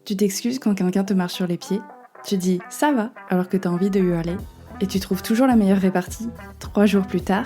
Tu t'excuses quand quelqu'un te marche sur les pieds, tu dis « ça va » alors que t'as envie de hurler, et tu trouves toujours la meilleure répartie 3 jours plus tard.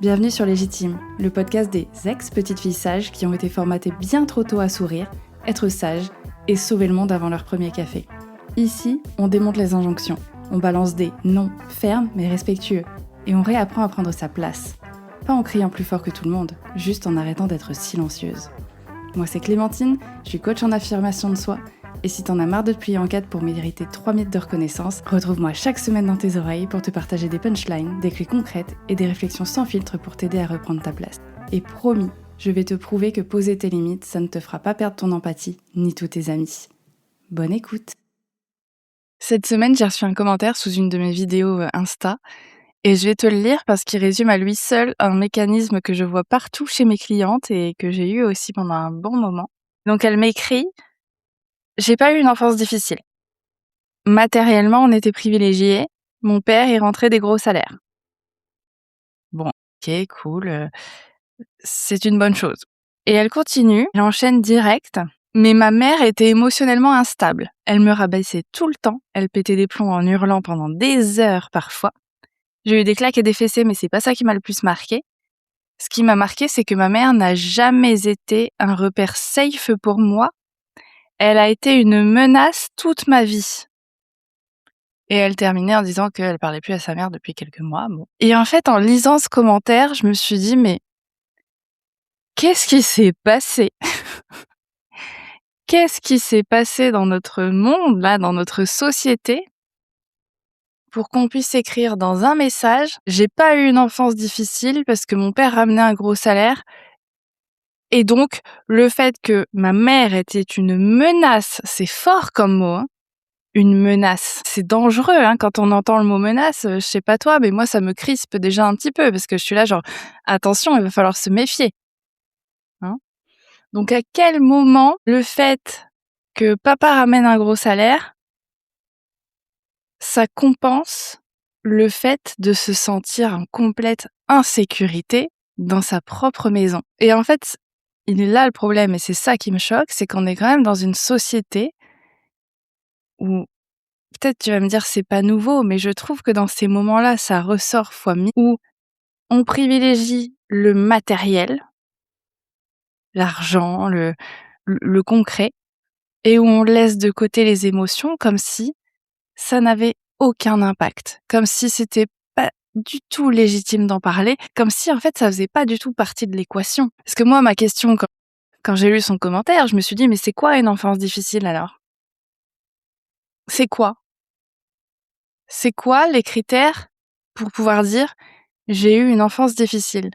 Bienvenue sur Légitime, le podcast des ex-petites filles sages qui ont été formatées bien trop tôt à sourire, être sages et sauver le monde avant leur premier café. Ici, on démonte les injonctions, on balance des non fermes mais respectueux, et on réapprend à prendre sa place. Pas en criant plus fort que tout le monde, juste en arrêtant d'être silencieuse. Moi c'est Clémentine, je suis coach en affirmation de soi, et si t'en as marre de te plier en quatre pour mériter 3 minutes de reconnaissance, retrouve-moi chaque semaine dans tes oreilles pour te partager des punchlines, des clés concrètes et des réflexions sans filtre pour t'aider à reprendre ta place. Et promis, je vais te prouver que poser tes limites, ça ne te fera pas perdre ton empathie, ni tous tes amis. Bonne écoute. Cette semaine, j'ai reçu un commentaire sous une de mes vidéos Insta, et je vais te le lire parce qu'il résume à lui seul un mécanisme que je vois partout chez mes clientes et que j'ai eu aussi pendant un bon moment. Donc elle m'écrit « J'ai pas eu une enfance difficile. Matériellement, on était privilégiés. Mon père y rentrait des gros salaires. » Bon, ok, cool. C'est une bonne chose. Et elle continue, elle enchaîne direct. Mais ma mère était émotionnellement instable. Elle me rabaissait tout le temps. Elle pétait des plombs en hurlant pendant des heures parfois. J'ai eu des claques et des fessées, mais c'est pas ça qui m'a le plus marqué. Ce qui m'a marqué, c'est que ma mère n'a jamais été un repère safe pour moi. Elle a été une menace toute ma vie. Et elle terminait en disant qu'elle parlait plus à sa mère depuis quelques mois. Bon. Et en fait, en lisant ce commentaire, je me suis dit, mais qu'est-ce qui s'est passé ? Qu'est-ce qui s'est passé dans notre monde, là, dans notre société, pour qu'on puisse écrire dans un message « J'ai pas eu une enfance difficile parce que mon père ramenait un gros salaire ». Et donc, le fait que ma mère était une menace, c'est fort comme mot, hein. Une menace. C'est dangereux, hein, quand on entend le mot menace, je sais pas toi, mais moi ça me crispe déjà un petit peu, parce que je suis là genre, attention, il va falloir se méfier. Hein. Donc à quel moment le fait que papa ramène un gros salaire, ça compense le fait de se sentir en complète insécurité dans sa propre maison. Et en fait, il est là le problème, et c'est ça qui me choque, c'est qu'on est quand même dans une société où, peut-être tu vas me dire c'est pas nouveau, mais je trouve que dans ces moments-là, ça ressort fois 1000, où on privilégie le matériel, l'argent, le concret, et où on laisse de côté les émotions comme si ça n'avait aucun impact, comme si c'était pas du tout légitime d'en parler, comme si en fait ça faisait pas du tout partie de l'équation. Parce que moi, ma question quand j'ai lu son commentaire, je me suis dit mais c'est quoi une enfance difficile alors ? C'est quoi ? C'est quoi les critères pour pouvoir dire j'ai eu une enfance difficile ?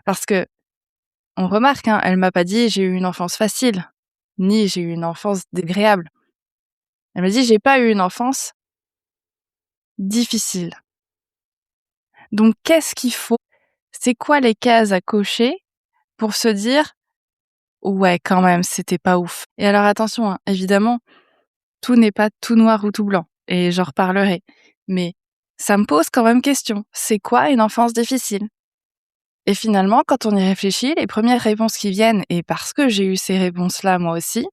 Parce que on remarque, hein, elle m'a pas dit j'ai eu une enfance facile, ni j'ai eu une enfance désagréable. Elle m'a dit j'ai pas eu une enfance difficile. Donc qu'est-ce qu'il faut ? C'est quoi les cases à cocher pour se dire ouais quand même c'était pas ouf. Et alors attention, hein, évidemment, tout n'est pas tout noir ou tout blanc, et j'en reparlerai. Mais ça me pose quand même question. C'est quoi une enfance difficile ? Et finalement, quand on y réfléchit, les premières réponses qui viennent, et parce que j'ai eu ces réponses-là moi aussi,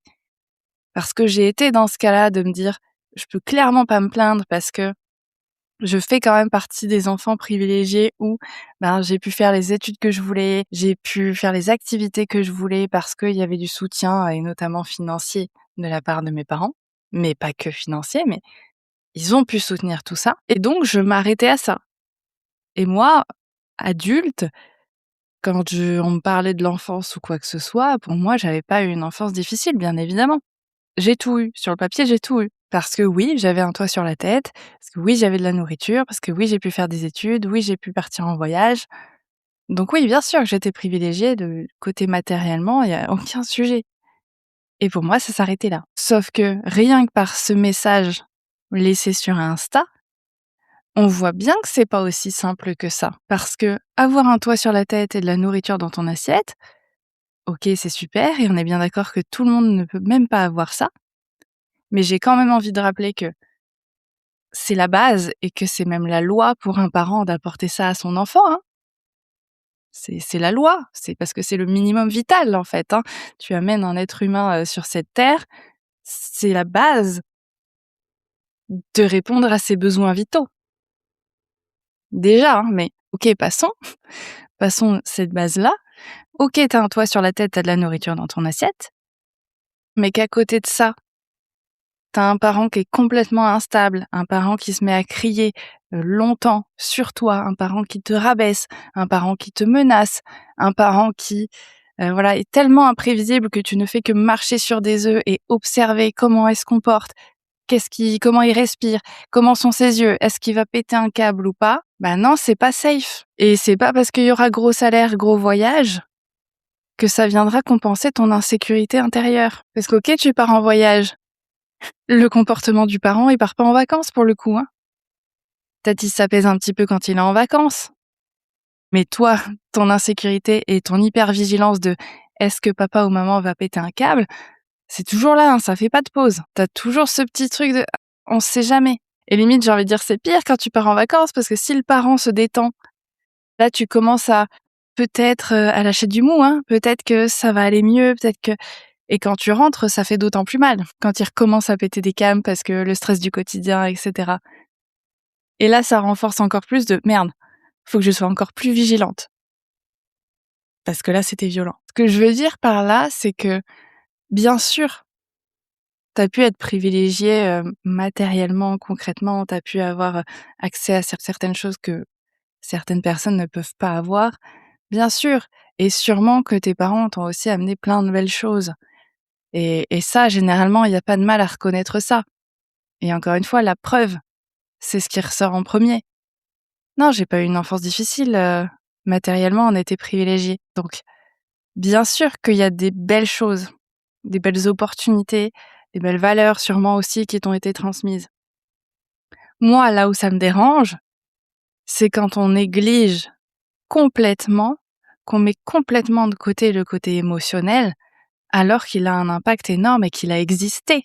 parce que j'ai été dans ce cas-là de me dire je peux clairement pas me plaindre parce que je fais quand même partie des enfants privilégiés où j'ai pu faire les études que je voulais, j'ai pu faire les activités que je voulais parce qu'il y avait du soutien, et notamment financier, de la part de mes parents. Mais pas que financier, mais ils ont pu soutenir tout ça. Et donc, je m'arrêtais à ça. Et moi, adulte, quand on me parlait de l'enfance ou quoi que ce soit, pour moi, j'avais pas eu une enfance difficile, bien évidemment. J'ai tout eu. Sur le papier, j'ai tout eu. Parce que oui, j'avais un toit sur la tête, parce que oui, j'avais de la nourriture, parce que oui, j'ai pu faire des études, oui, j'ai pu partir en voyage. Donc oui, bien sûr que j'étais privilégiée de côté matériellement, il y a aucun sujet. Et pour moi, ça s'arrêtait là. Sauf que rien que par ce message laissé sur Insta, on voit bien que c'est pas aussi simple que ça. Parce que avoir un toit sur la tête et de la nourriture dans ton assiette, ok, c'est super, et on est bien d'accord que tout le monde ne peut même pas avoir ça. Mais j'ai quand même envie de rappeler que c'est la base, et que c'est même la loi pour un parent d'apporter ça à son enfant, hein. C'est la loi, c'est parce que c'est le minimum vital, en fait, hein. Tu amènes un être humain sur cette terre, c'est la base de répondre à ses besoins vitaux. Déjà, mais OK, passons cette base-là. OK, t'as un toit sur la tête, t'as de la nourriture dans ton assiette, mais qu'à côté de ça, t'as un parent qui est complètement instable, un parent qui se met à crier, longtemps sur toi, un parent qui te rabaisse, un parent qui te menace, un parent qui, est tellement imprévisible que tu ne fais que marcher sur des œufs et observer comment elle se comporte, comment il respire, comment sont ses yeux, est-ce qu'il va péter un câble ou pas? Bah non, c'est pas safe. Et c'est pas parce qu'il y aura gros salaire, gros voyage que ça viendra compenser ton insécurité intérieure. Parce qu'OK, tu pars en voyage. Le comportement du parent, il part pas en vacances pour le coup, hein. Peut-être il s'apaise un petit peu quand il est en vacances. Mais toi, ton insécurité et ton hypervigilance de est-ce que papa ou maman va péter un câble, c'est toujours là, hein, ça fait pas de pause. T'as toujours ce petit truc de on sait jamais. Et limite, j'ai envie de dire, c'est pire quand tu pars en vacances parce que si le parent se détend, là, tu commences à peut-être à lâcher du mou, hein. Peut-être que ça va aller mieux, peut-être que et quand tu rentres, ça fait d'autant plus mal. Quand il recommence à péter des câbles parce que le stress du quotidien, etc. Et là, ça renforce encore plus de merde. Faut que je sois encore plus vigilante. Parce que là, c'était violent. Ce que je veux dire par là, c'est que bien sûr, t'as pu être privilégié matériellement, concrètement, t'as pu avoir accès à certaines choses que certaines personnes ne peuvent pas avoir. Bien sûr, et sûrement que tes parents t'ont aussi amené plein de belles choses. Et ça, généralement, il y a pas de mal à reconnaître ça. Et encore une fois, la preuve, c'est ce qui ressort en premier. Non, j'ai pas eu une enfance difficile, matériellement, on était privilégiés. Donc, bien sûr qu'il y a des belles choses, des belles opportunités, des belles valeurs sûrement aussi qui t'ont été transmises. Moi, là où ça me dérange, c'est quand on néglige complètement, qu'on met complètement de côté le côté émotionnel, alors qu'il a un impact énorme et qu'il a existé.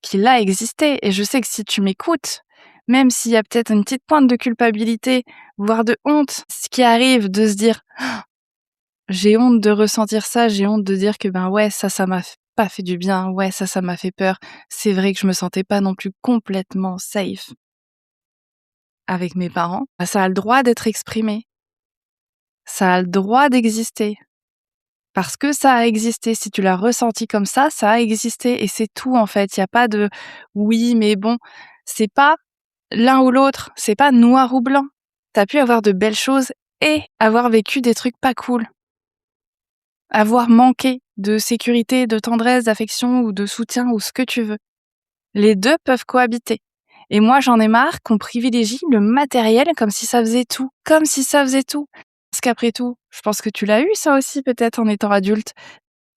Qu'il a existé. Et je sais que si tu m'écoutes, même s'il y a peut-être une petite pointe de culpabilité, voire de honte, ce qui arrive de se dire j'ai honte de ressentir ça, j'ai honte de dire que ouais, ça m'a pas fait du bien, ouais, ça m'a fait peur. C'est vrai que je me sentais pas non plus complètement safe avec mes parents. Bah, ça a le droit d'être exprimé. Ça a le droit d'exister. Parce que ça a existé. Si tu l'as ressenti comme ça a existé et c'est tout en fait. Il y a pas de oui, mais bon, c'est pas l'un ou l'autre, c'est pas noir ou blanc. T'as pu avoir de belles choses et avoir vécu des trucs pas cool. Avoir manqué de sécurité, de tendresse, d'affection ou de soutien ou ce que tu veux. Les deux peuvent cohabiter. Et moi, j'en ai marre qu'on privilégie le matériel comme si ça faisait tout. Comme si ça faisait tout. Parce qu'après tout, je pense que tu l'as eu ça aussi peut-être en étant adulte.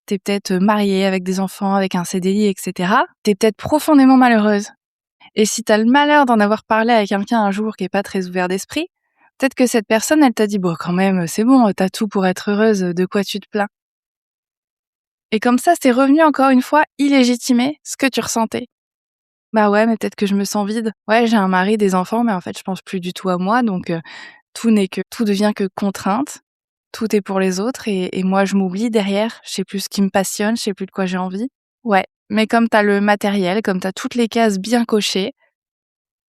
T'es peut-être mariée avec des enfants, avec un CDI, etc. T'es peut-être profondément malheureuse. Et si t'as le malheur d'en avoir parlé avec quelqu'un un jour qui est pas très ouvert d'esprit, peut-être que cette personne, elle t'a dit « Bon, quand même, c'est bon, t'as tout pour être heureuse, de quoi tu te plains ?» Et comme ça, c'est revenu encore une fois illégitimer ce que tu ressentais. Bah ouais, mais peut-être que je me sens vide. Ouais, j'ai un mari, des enfants, mais en fait, je pense plus du tout à moi, donc tout devient que contrainte. Tout est pour les autres et moi, je m'oublie derrière. Je sais plus ce qui me passionne, je sais plus de quoi j'ai envie. Ouais, mais comme t'as le matériel, comme t'as toutes les cases bien cochées,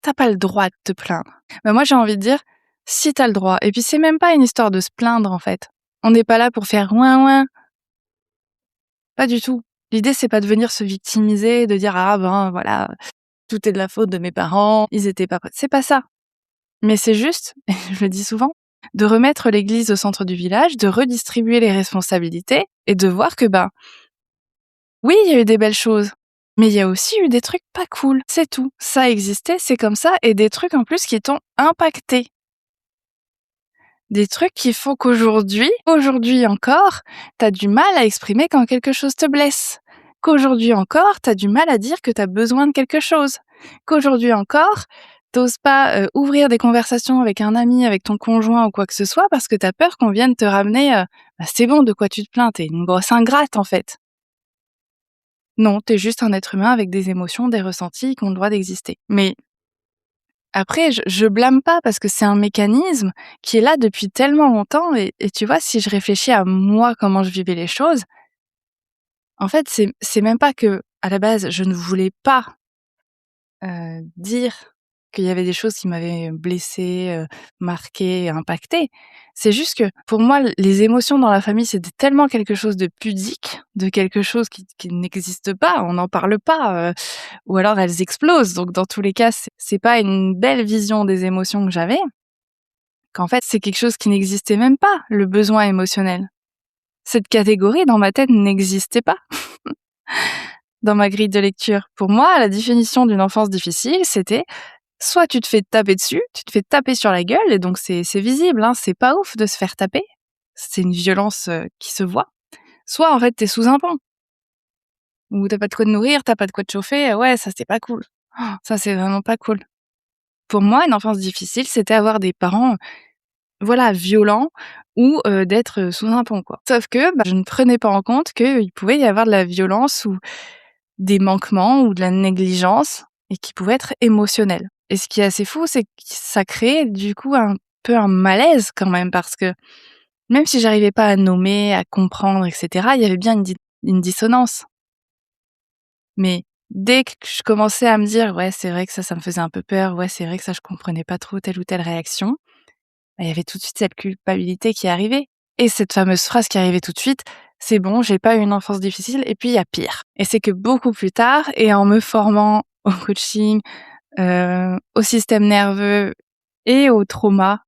t'as pas le droit de te plaindre. Bah moi, j'ai envie de dire, si t'as le droit. Et puis, c'est même pas une histoire de se plaindre, en fait. On n'est pas là pour faire ouin ouin. Pas du tout. L'idée, c'est pas de venir se victimiser, de dire ah ben voilà, tout est de la faute de mes parents, ils étaient pas prêts. C'est pas ça. Mais c'est juste, et je le dis souvent, de remettre l'église au centre du village, de redistribuer les responsabilités et de voir que oui, il y a eu des belles choses, mais il y a aussi eu des trucs pas cool. C'est tout. Ça a existé, c'est comme ça, et des trucs en plus qui t'ont impacté. Des trucs qui font aujourd'hui encore, t'as du mal à exprimer quand quelque chose te blesse. Qu'aujourd'hui encore, t'as du mal à dire que t'as besoin de quelque chose. Qu'aujourd'hui encore, t'oses pas ouvrir des conversations avec un ami, avec ton conjoint ou quoi que ce soit parce que t'as peur qu'on vienne te ramener c'est bon, de quoi tu te plains, t'es une grosse ingrate en fait. Non, t'es juste un être humain avec des émotions, des ressentis qui ont le droit d'exister. Mais après, je blâme pas parce que c'est un mécanisme qui est là depuis tellement longtemps et tu vois, si je réfléchis à moi, comment je vivais les choses, En fait, c'est même pas que, à la base, je ne voulais pas, dire qu'il y avait des choses qui m'avaient blessée, marquée, impactée. C'est juste que, pour moi, les émotions dans la famille, c'était tellement quelque chose de pudique, de quelque chose qui n'existe pas, on n'en parle pas, ou alors elles explosent. Donc dans tous les cas, c'est pas une belle vision des émotions que j'avais, qu'en fait, c'est quelque chose qui n'existait même pas, le besoin émotionnel. Cette catégorie dans ma tête n'existait pas dans ma grille de lecture. Pour moi, la définition d'une enfance difficile, c'était soit tu te fais taper dessus, tu te fais taper sur la gueule, et donc c'est visible, hein, c'est pas ouf de se faire taper. C'est une violence qui se voit. Soit en fait t'es sous un pont, ou t'as pas de quoi te nourrir, t'as pas de quoi te chauffer, ouais, ça c'est pas cool. Ça c'est vraiment pas cool. Pour moi, une enfance difficile, c'était avoir des parents, voilà, violents, ou d'être sous un pont, quoi. Sauf que je ne prenais pas en compte qu'il pouvait y avoir de la violence ou des manquements ou de la négligence, et qui pouvaient être émotionnels. Et ce qui est assez fou, c'est que ça crée du coup un peu un malaise quand même, parce que même si j'arrivais pas à nommer, à comprendre, etc., il y avait bien une dissonance. Mais dès que je commençais à me dire: «Ouais, c'est vrai que ça me faisait un peu peur. Ouais, c'est vrai que ça, je comprenais pas trop telle ou telle réaction», il y avait tout de suite cette culpabilité qui arrivait, et cette fameuse phrase qui arrivait tout de suite: «C'est bon, j'ai pas eu une enfance difficile», et puis il y a pire. Et c'est que beaucoup plus tard, et en me formant au coaching, au système nerveux et au trauma,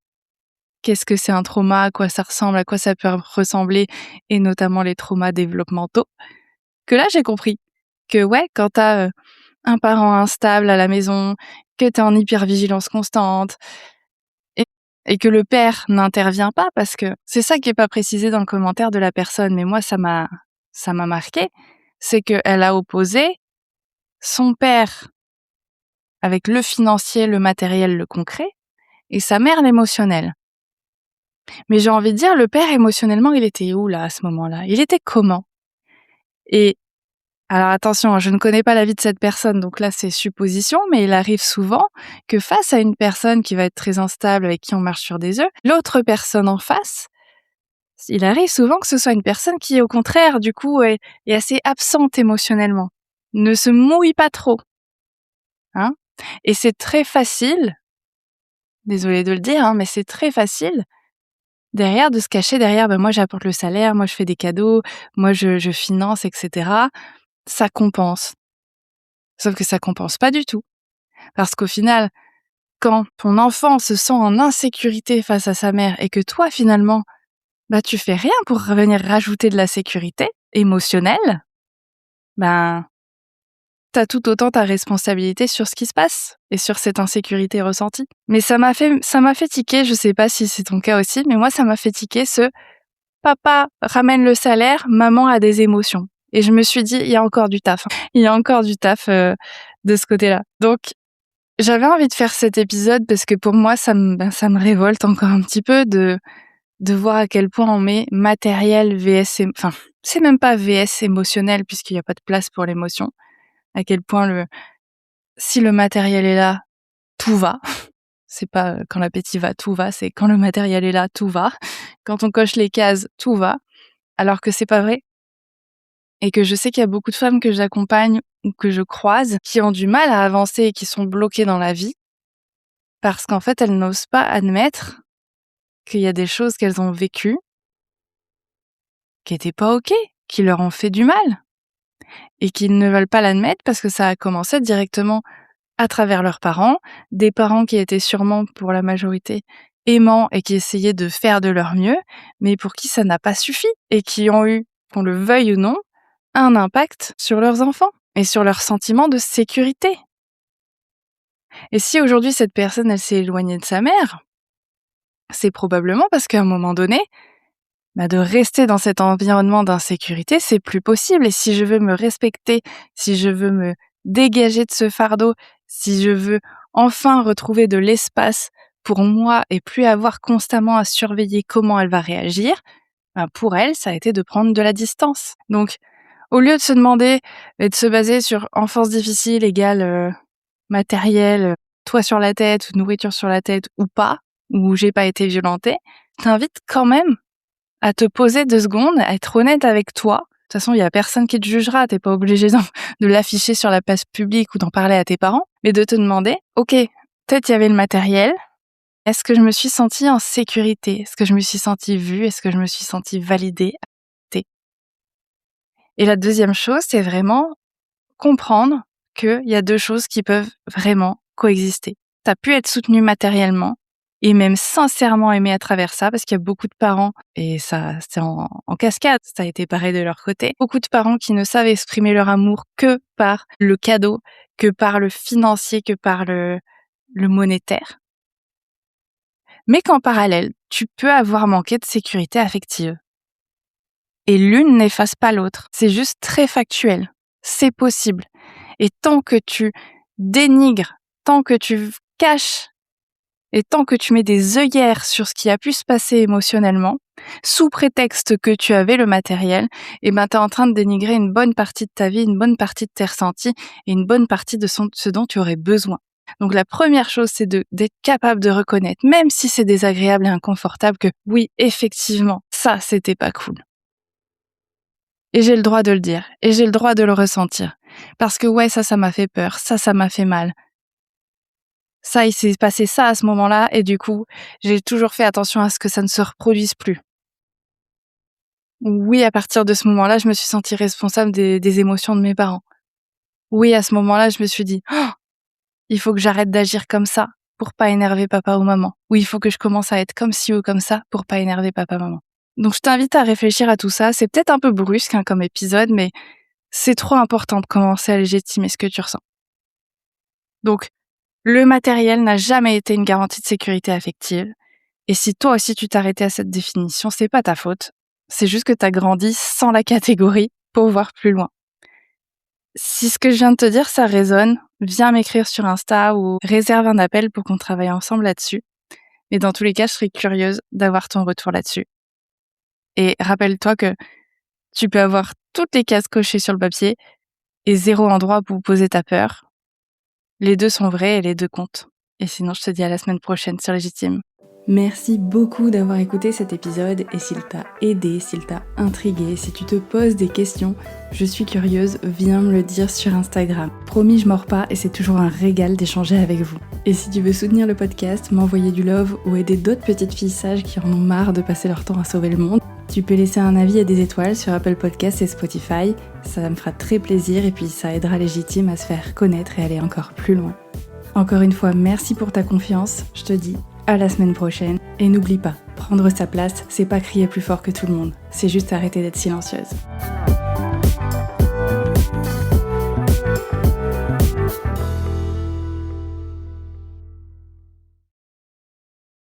qu'est-ce que c'est un trauma, à quoi ça ressemble, à quoi ça peut ressembler, et notamment les traumas développementaux, que là j'ai compris que ouais, quand t'as un parent instable à la maison, que t'es en hypervigilance constante, et et que le père n'intervient pas, parce que c'est ça qui est pas précisé dans le commentaire de la personne, mais moi ça m'a marqué, c'est qu'elle a opposé son père avec le financier, le matériel, le concret, et sa mère l'émotionnel. Mais j'ai envie de dire, le père émotionnellement, il était où là, à ce moment-là? Il était comment? Et alors attention, hein, je ne connais pas la vie de cette personne, donc là c'est supposition, mais il arrive souvent que face à une personne qui va être très instable, avec qui on marche sur des œufs, l'autre personne en face, il arrive souvent que ce soit une personne qui, au contraire, du coup, est assez absente émotionnellement, ne se mouille pas trop, hein. Et c'est très facile, désolée de le dire, hein, mais c'est très facile derrière de se cacher derrière: «Moi j'apporte le salaire, moi je fais des cadeaux, moi je finance, etc.» Ça compense. Sauf que ça compense pas du tout. Parce qu'au final, quand ton enfant se sent en insécurité face à sa mère, et que toi finalement, tu fais rien pour venir rajouter de la sécurité émotionnelle, ben, t'as tout autant ta responsabilité sur ce qui se passe et sur cette insécurité ressentie. Mais ça m'a fait tiquer, je sais pas si c'est ton cas aussi, mais moi ça m'a fait tiquer ce: papa ramène le salaire, maman a des émotions. Et je me suis dit: il y a encore du taf, hein. Il y a encore du taf de ce côté-là. Donc j'avais envie de faire cet épisode parce que pour moi ça me révolte encore un petit peu de voir à quel point on met matériel vs enfin, c'est même pas vs émotionnel, puisqu'il y a pas de place pour l'émotion. À quel point si le matériel est là, tout va. C'est pas quand l'appétit va, tout va, c'est quand le matériel est là, tout va. Quand on coche les cases, tout va. Alors que c'est pas vrai. Et que je sais qu'il y a beaucoup de femmes que j'accompagne ou que je croise qui ont du mal à avancer et qui sont bloquées dans la vie parce qu'en fait, elles n'osent pas admettre qu'il y a des choses qu'elles ont vécues qui étaient pas OK, qui leur ont fait du mal, et qu'ils ne veulent pas l'admettre parce que ça a commencé directement à travers leurs parents, des parents qui étaient sûrement, pour la majorité, aimants et qui essayaient de faire de leur mieux, mais pour qui ça n'a pas suffi et qui ont eu, qu'on le veuille ou non, un impact sur leurs enfants et sur leur sentiment de sécurité. Et si aujourd'hui cette personne, elle s'est éloignée de sa mère, c'est probablement parce qu'à un moment donné, de rester dans cet environnement d'insécurité, c'est plus possible. Et si je veux me respecter, si je veux me dégager de ce fardeau, si je veux enfin retrouver de l'espace pour moi et plus avoir constamment à surveiller comment elle va réagir, pour elle, ça a été de prendre de la distance. Donc, au lieu de se demander et de se baser sur enfance difficile égale matériel, toit sur la tête, nourriture sur la tête ou pas, ou j'ai pas été violentée, t'invite quand même à te poser 2 secondes, à être honnête avec toi toute façon, il y a personne qui te jugera. T'es pas obligé de l'afficher sur la place publique ou d'en parler à tes parents, mais de te demander, ok, peut-être il y avait le matériel. Est-ce que je me suis sentie en sécurité? Est-ce que je me suis sentie vue? Est-ce que je me suis sentie validée? Et la deuxième chose, c'est vraiment comprendre qu'il y a deux choses qui peuvent vraiment coexister. Tu as pu être soutenu matériellement et même sincèrement aimé à travers ça, parce qu'il y a beaucoup de parents, et ça c'est en cascade, ça a été pareil de leur côté, beaucoup de parents qui ne savent exprimer leur amour que par le cadeau, que par le financier, que par le monétaire. Mais qu'en parallèle, tu peux avoir manqué de sécurité affective. Et l'une n'efface pas l'autre. C'est juste très factuel. C'est possible. Et tant que tu dénigres, tant que tu caches, et tant que tu mets des œillères sur ce qui a pu se passer émotionnellement, sous prétexte que tu avais le matériel, t'es en train de dénigrer une bonne partie de ta vie, une bonne partie de tes ressentis, et une bonne partie de ce dont tu aurais besoin. Donc la première chose, c'est d'être capable de reconnaître, même si c'est désagréable et inconfortable, que oui, effectivement, ça, c'était pas cool. Et j'ai le droit de le dire, et j'ai le droit de le ressentir. Parce que ouais, ça m'a fait peur, ça m'a fait mal. Ça, il s'est passé ça à ce moment-là, et du coup, j'ai toujours fait attention à ce que ça ne se reproduise plus. Oui, à partir de ce moment-là, je me suis sentie responsable des émotions de mes parents. Oui, à ce moment-là, je me suis dit, oh, il faut que j'arrête d'agir comme ça pour pas énerver papa ou maman. Ou il faut que je commence à être comme ci ou comme ça pour pas énerver papa, maman. Donc je t'invite à réfléchir à tout ça. C'est peut-être un peu brusque comme épisode, mais c'est trop important de commencer à légitimer ce que tu ressens. Donc, le matériel n'a jamais été une garantie de sécurité affective. Et si toi aussi tu t'arrêtais à cette définition, c'est pas ta faute. C'est juste que t'as grandi sans la catégorie pour voir plus loin. Si ce que je viens de te dire, ça résonne, viens m'écrire sur Insta ou réserve un appel pour qu'on travaille ensemble là-dessus. Mais dans tous les cas, je serais curieuse d'avoir ton retour là-dessus. Et rappelle-toi que tu peux avoir toutes les cases cochées sur le papier et 0 endroit pour poser ta peur. Les deux sont vrais et les deux comptent. Et sinon, je te dis à la semaine prochaine sur Légitime. Merci beaucoup d'avoir écouté cet épisode, et s'il t'a aidé, s'il t'a intrigué, si tu te poses des questions, je suis curieuse, viens me le dire sur Instagram. Promis, je mords pas et c'est toujours un régal d'échanger avec vous. Et si tu veux soutenir le podcast, m'envoyer du love ou aider d'autres petites filles sages qui en ont marre de passer leur temps à sauver le monde, tu peux laisser un avis et des étoiles sur Apple Podcasts et Spotify, ça me fera très plaisir et puis ça aidera Légitime à se faire connaître et aller encore plus loin. Encore une fois, merci pour ta confiance, je te dis à la semaine prochaine. Et n'oublie pas, prendre sa place, c'est pas crier plus fort que tout le monde, c'est juste arrêter d'être silencieuse.